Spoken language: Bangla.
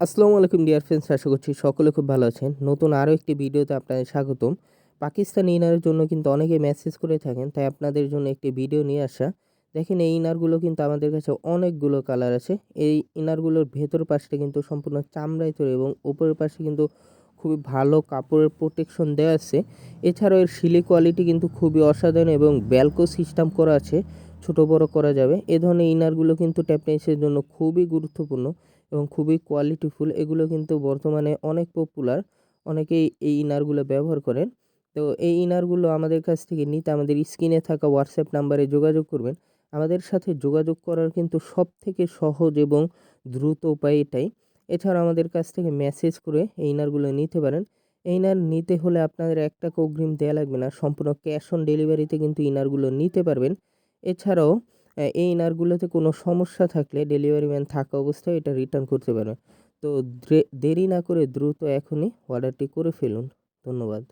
আসসালামু আলাইকুম ডিয়ার ফ্রেন্ডস, আশা করছি সকলে খুব ভালো আছেন। নতুন আরও একটি ভিডিওতে আপনাদের স্বাগতম। পাকিস্তানি ইনারের জন্য কিন্তু অনেকেই মেসেজ করে থাকেন, তাই আপনাদের জন্য একটি ভিডিও নিয়ে আসা। দেখেন, এই ইনারগুলো কিন্তু আমাদের কাছে অনেকগুলো কালার আছে। এই ইনারগুলোর ভেতর পাশটা কিন্তু সম্পূর্ণ চামড়ায় তৈরি এবং উপরের পাশে কিন্তু খুবই ভালো কাপড়ের প্রোটেকশন দেওয়া আছে। এছাড়াও এর সিলি কোয়ালিটি কিন্তু খুবই অসাধারণ এবং ব্যালকো সিস্টেম করা আছে, ছোট বড় করা যাবে। এ ধরনের ইনারগুলো কিন্তু ট্যাপনিসের জন্য খুবই গুরুত্বপূর্ণ এবং খুবই কোয়ালিটিফুল। এগুলো কিন্তু বর্তমানে অনেক পপুলার, অনেকেই এই ইনারগুলো ব্যবহার করেন। তো এই ইনারগুলো আমাদের কাছ থেকে নিতে আমাদের স্ক্রিনে থাকা হোয়াটসঅ্যাপ নাম্বারে যোগাযোগ করবেন। আমাদের সাথে যোগাযোগ করার কিন্তু সব থেকে সহজ এবং দ্রুত উপায় এটাই। এছাড়া আমাদের কাছ থেকে মেসেজ করে এই ইনারগুলো নিতে পারেন। এই ইনার নিতে হলে আপনাদের ১ টাকা অগ্রিম দেয়া লাগবে না, সম্পূর্ণ ক্যাশ অন ডেলিভারিতে কিন্তু ইনারগুলো নিতে পারবেন। এছাড়াও এই ইনারগুলোতে কোনো সমস্যা থাকলে ডেলিভারি ম্যান থাকা অবস্থায় এটা রিটার্ন করতে পারবেন। তো দেরি না করে দ্রুত এখনই অর্ডারটি করে ফেলুন। ধন্যবাদ।